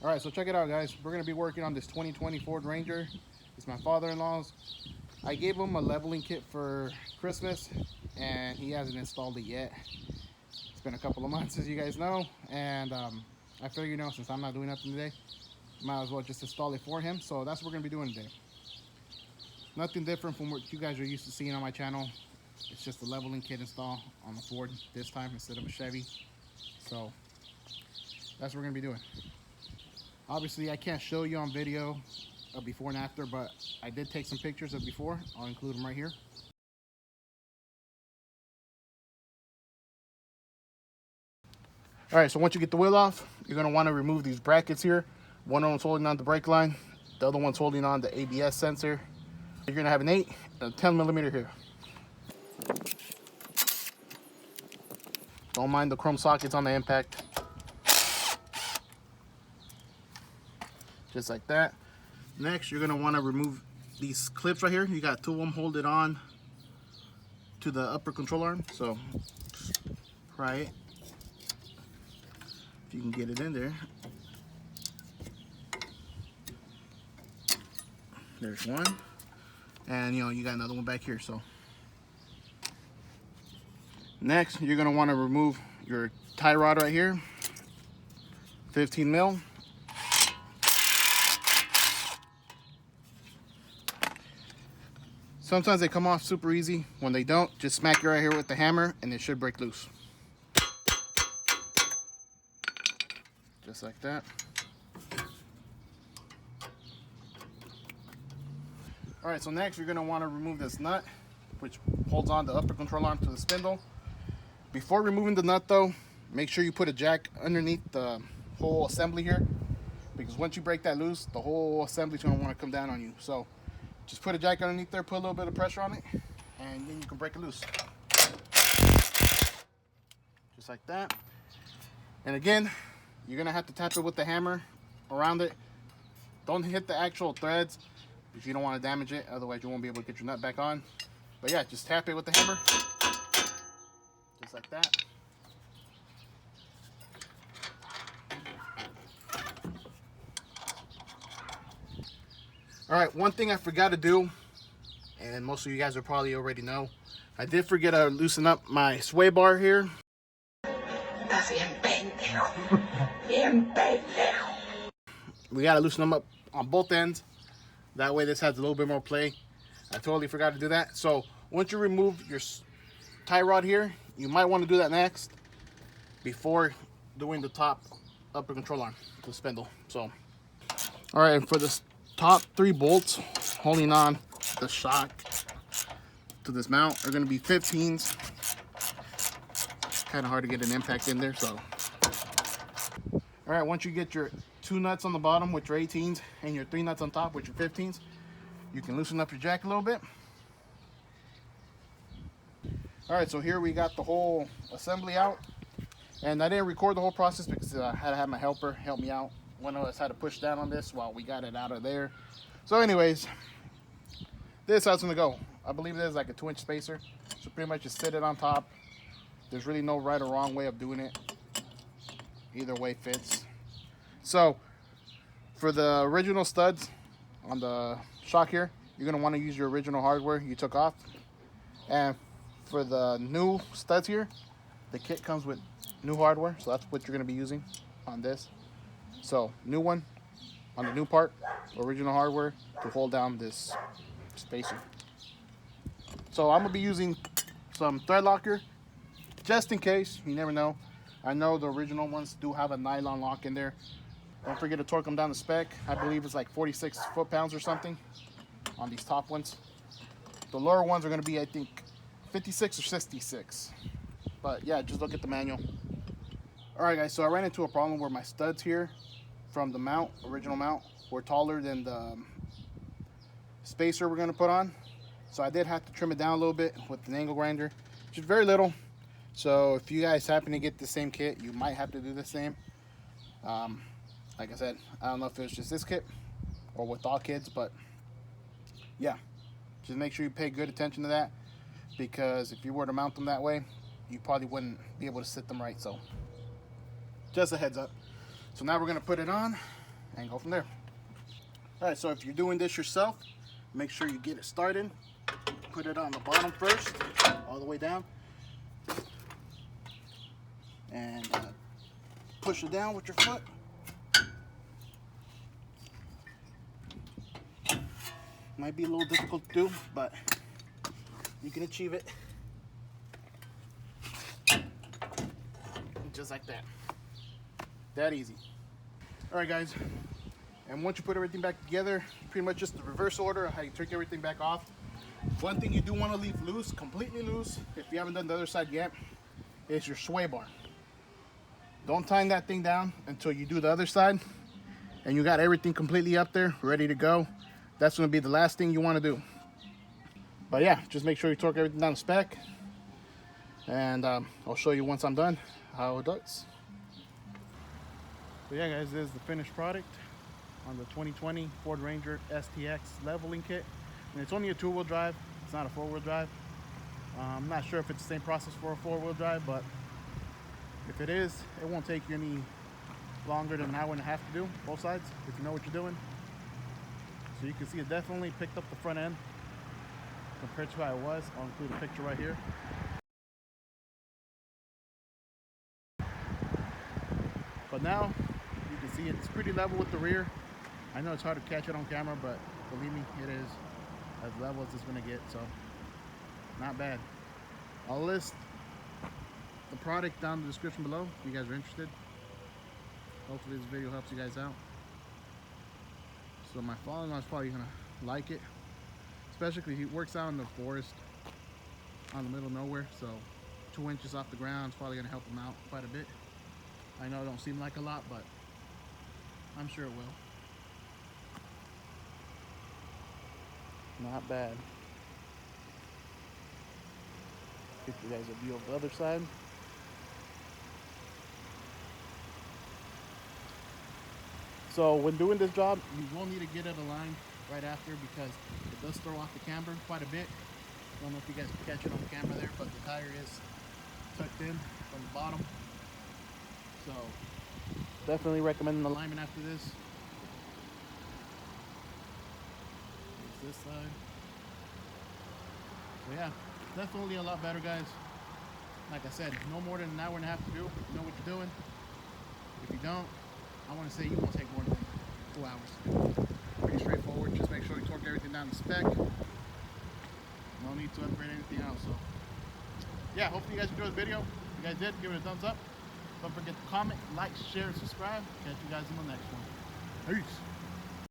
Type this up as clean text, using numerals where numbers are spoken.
All right, so check it out, guys. We're gonna be working on this 2020 Ford Ranger. It's my father-in-law's. I gave him a leveling kit for Christmas, and he hasn't installed it yet. It's been a couple of months, as you guys know, and I figure, since I'm not doing nothing today, might as well just install it for him. So that's what we're gonna be doing today. Nothing different from what you guys are used to seeing on my channel. It's just a leveling kit install on the Ford this time instead of a Chevy. So that's what we're gonna be doing. Obviously, I can't show you on video a before and after, but I did take some pictures of before. I'll include them right here. All right, so once you get the wheel off, you're gonna wanna remove these brackets here. One of them's holding on the brake line. The other one's holding on the ABS sensor. You're gonna have an 8 and a 10 millimeter here. Don't mind the chrome sockets on the impact. Just like that. Next, you're gonna wanna remove these clips right here. You got 2 of them holding on to the upper control arm. So, pry it. If you can get it in there. There's one. And you got another one back here. So, next, you're gonna wanna remove your tie rod right here. 15 mil. Sometimes they come off super easy. When they don't, just smack it right here with the hammer and it should break loose. Just like that. All right, so next you're gonna wanna remove this nut, which holds on the upper control arm to the spindle. Before removing the nut though, make sure you put a jack underneath the whole assembly here, because once you break that loose, the whole assembly's gonna wanna come down on you. So just put a jack underneath there, put a little bit of pressure on it, and then you can break it loose. Just like that. And again, you're gonna have to tap it with the hammer around it. Don't hit the actual threads if you don't want to damage it, otherwise you won't be able to get your nut back on. But yeah, just tap it with the hammer. Just like that. All right, one thing I forgot to do, and most of you guys will probably already know, I did forget to loosen up my sway bar here. We gotta loosen them up on both ends. That way this has a little bit more play. I totally forgot to do that. So once you remove your tie rod here, you might want to do that next before doing the top upper control arm, the spindle. So, all right, and for this top 3 bolts holding on the shock to this mount are going to be 15s. Kind of hard to get an impact in there. So, all right, once you get your 2 nuts on the bottom with your 18s and your 3 nuts on top with your 15s, you can loosen up your jack a little bit. All right, so here we got the whole assembly out, and I didn't record the whole process because I had to have my helper help me out. One of us had to push down on this while we got it out of there. So anyways, this is how it's gonna go. I believe there's like a 2-inch spacer, so pretty much just sit it on top. There's really no right or wrong way of doing it. Either way fits. So for the original studs on the shock here, you're gonna want to use your original hardware you took off. And for the new studs here, the kit comes with new hardware, so that's what you're gonna be using on this. So new one on the new part, original hardware to hold down this spacer. So I'm gonna be using some thread locker just in case. You never know. I know the original ones do have a nylon lock in there. Don't forget to torque them down the spec. I believe it's like 46 foot-pounds or something on these top ones. The lower ones are gonna be, I think, 56 or 66. But yeah, just look at the manual. All right, guys, so I ran into a problem where my studs here from the mount, original mount, were taller than the spacer we're gonna put on. So I did have to trim it down a little bit with an angle grinder, which is very little. So if you guys happen to get the same kit, you might have to do the same. Like I said, I don't know if it was just this kit or with all kits, but yeah, just make sure you pay good attention to that, because if you were to mount them that way, you probably wouldn't be able to sit them right. So just a heads up. So now we're gonna put it on. and go from there. All right, so if you're doing this yourself, make sure you get it started. Put it on the bottom first, all the way down, and push it down with your foot. Might be a little difficult to do, but you can achieve it. Just like that. That easy. All right, guys. And once you put everything back together, pretty much just the reverse order of how you take everything back off. One thing you do want to leave loose, completely loose, if you haven't done the other side yet, is your sway bar. Don't tighten that thing down until you do the other side and you got everything completely up there, ready to go. That's going to be the last thing you want to do. But yeah, just make sure you torque everything down to spec. And I'll show you once I'm done how it does. So yeah, guys, this is the finished product on the 2020 Ford Ranger STX leveling kit. And it's only a 2-wheel drive. It's not a 4-wheel drive. I'm not sure if it's the same process for a 4-wheel drive, but if it is, it won't take you any longer than an hour and a half to do both sides if you know what you're doing. So you can see it definitely picked up the front end compared to how it was. I'll include a picture right here. But now you can see it's pretty level with the rear. I know it's hard to catch it on camera, but believe me, it is as level as it's going to get, so not bad. I'll list the product down in the description below if you guys are interested. Hopefully this video helps you guys out. So my father-in-law is probably going to like it, especially because he works out in the forest on the middle of nowhere, so 2 inches off the ground is probably going to help him out quite a bit. I know it don't seem like a lot, but I'm sure it will. Not bad. Give you guys a view of the other side. So when doing this job, you will need to get it aligned right after because it does throw off the camber quite a bit. I don't know if you guys can catch it on camera there, but the tire is tucked in from the bottom. So definitely recommend an alignment after this. This side. So yeah, definitely a lot better, guys. Like I said, no more than an hour and a half to do. You know what you're doing. If you don't, I want to say you won't take more than 2 hours. Pretty straightforward. Just make sure you torque everything down to spec. No need to upgrade anything else. So yeah, hopefully you guys enjoyed the video. If you guys did, give it a thumbs up. Don't forget to comment, like, share, and subscribe. Catch you guys in the next one. Peace.